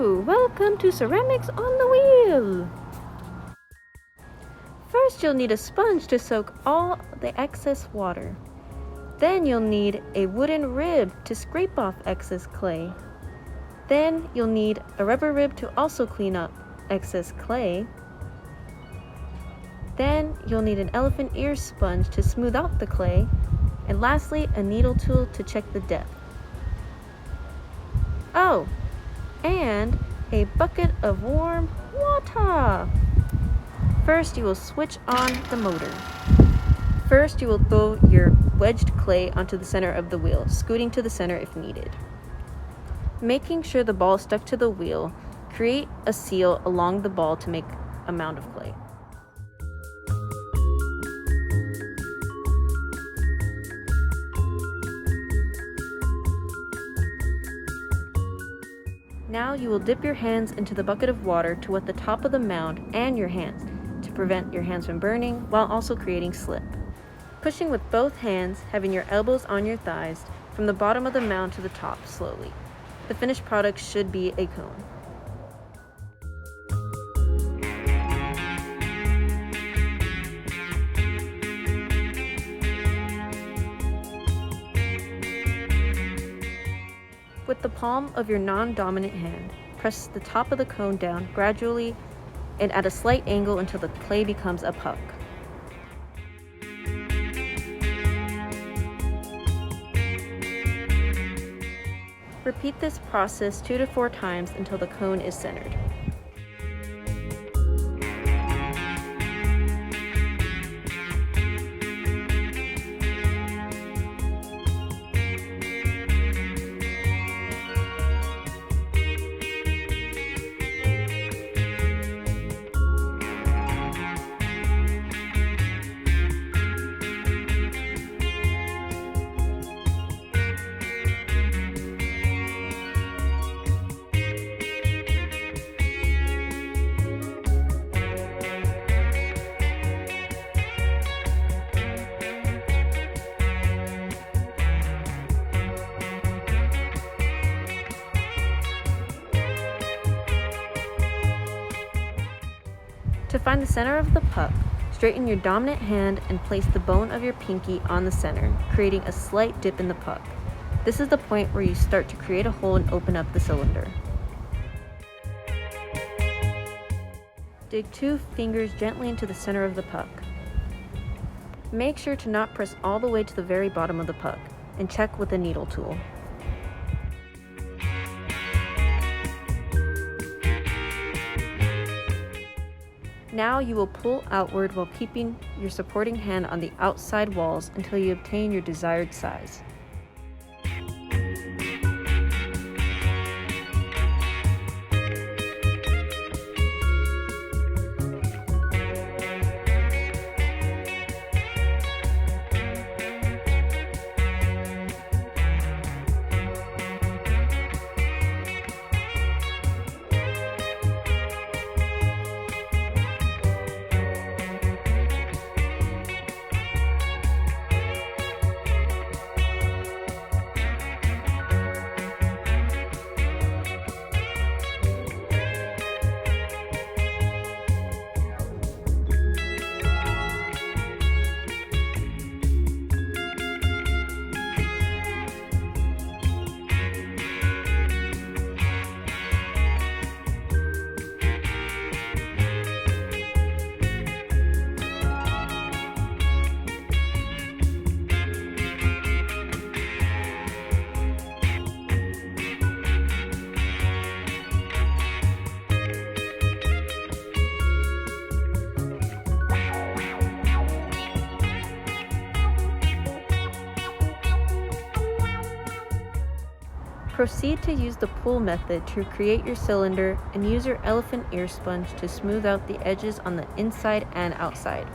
Hello! Welcome to Ceramics on the Wheel! First you'll need a sponge to soak all the excess water. Then you'll need a wooden rib to scrape off excess clay. Then you'll need a rubber rib to also clean up excess clay. Then you'll need an elephant ear sponge to smooth out the clay. And lastly, a needle tool to check the depth. Oh, and a bucket of warm water. First, you will switch on the motor. First, you will throw your wedged clay onto the center of the wheel, scooting to the center if needed. Making sure the ball is stuck to the wheel, create a seal along the ball to make a mound of clay. Now you will dip your hands into the bucket of water to wet the top of the mound and your hands to prevent your hands from burning while also creating slip. Pushing with both hands, having your elbows on your thighs, from the bottom of the mound to the top slowly. The finished product should be a cone. With the palm of your non-dominant hand, press the top of the cone down gradually and at a slight angle until the clay becomes a puck. Repeat this process 2 to 4 times until the cone is centered. To find the center of the puck, straighten your dominant hand and place the bone of your pinky on the center, creating a slight dip in the puck. This is the point where you start to create a hole and open up the cylinder. Dig 2 fingers gently into the center of the puck. Make sure to not press all the way to the very bottom of the puck, and check with a needle tool. Now you will pull outward while keeping your supporting hand on the outside walls until you obtain your desired size. Proceed to use the pull method to create your cylinder and use your elephant ear sponge to smooth out the edges on the inside and outside.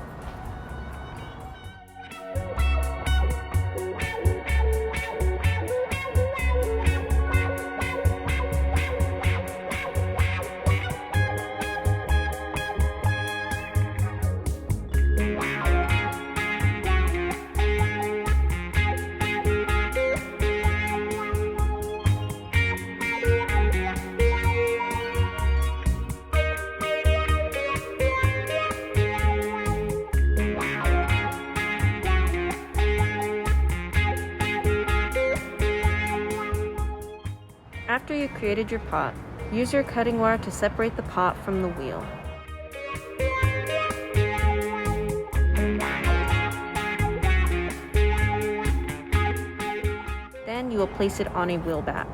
After you created your pot, use your cutting wire to separate the pot from the wheel. Then you will place it on a wheel bat.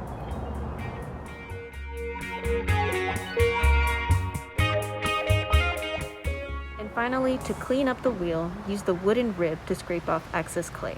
And finally, to clean up the wheel, use the wooden rib to scrape off excess clay.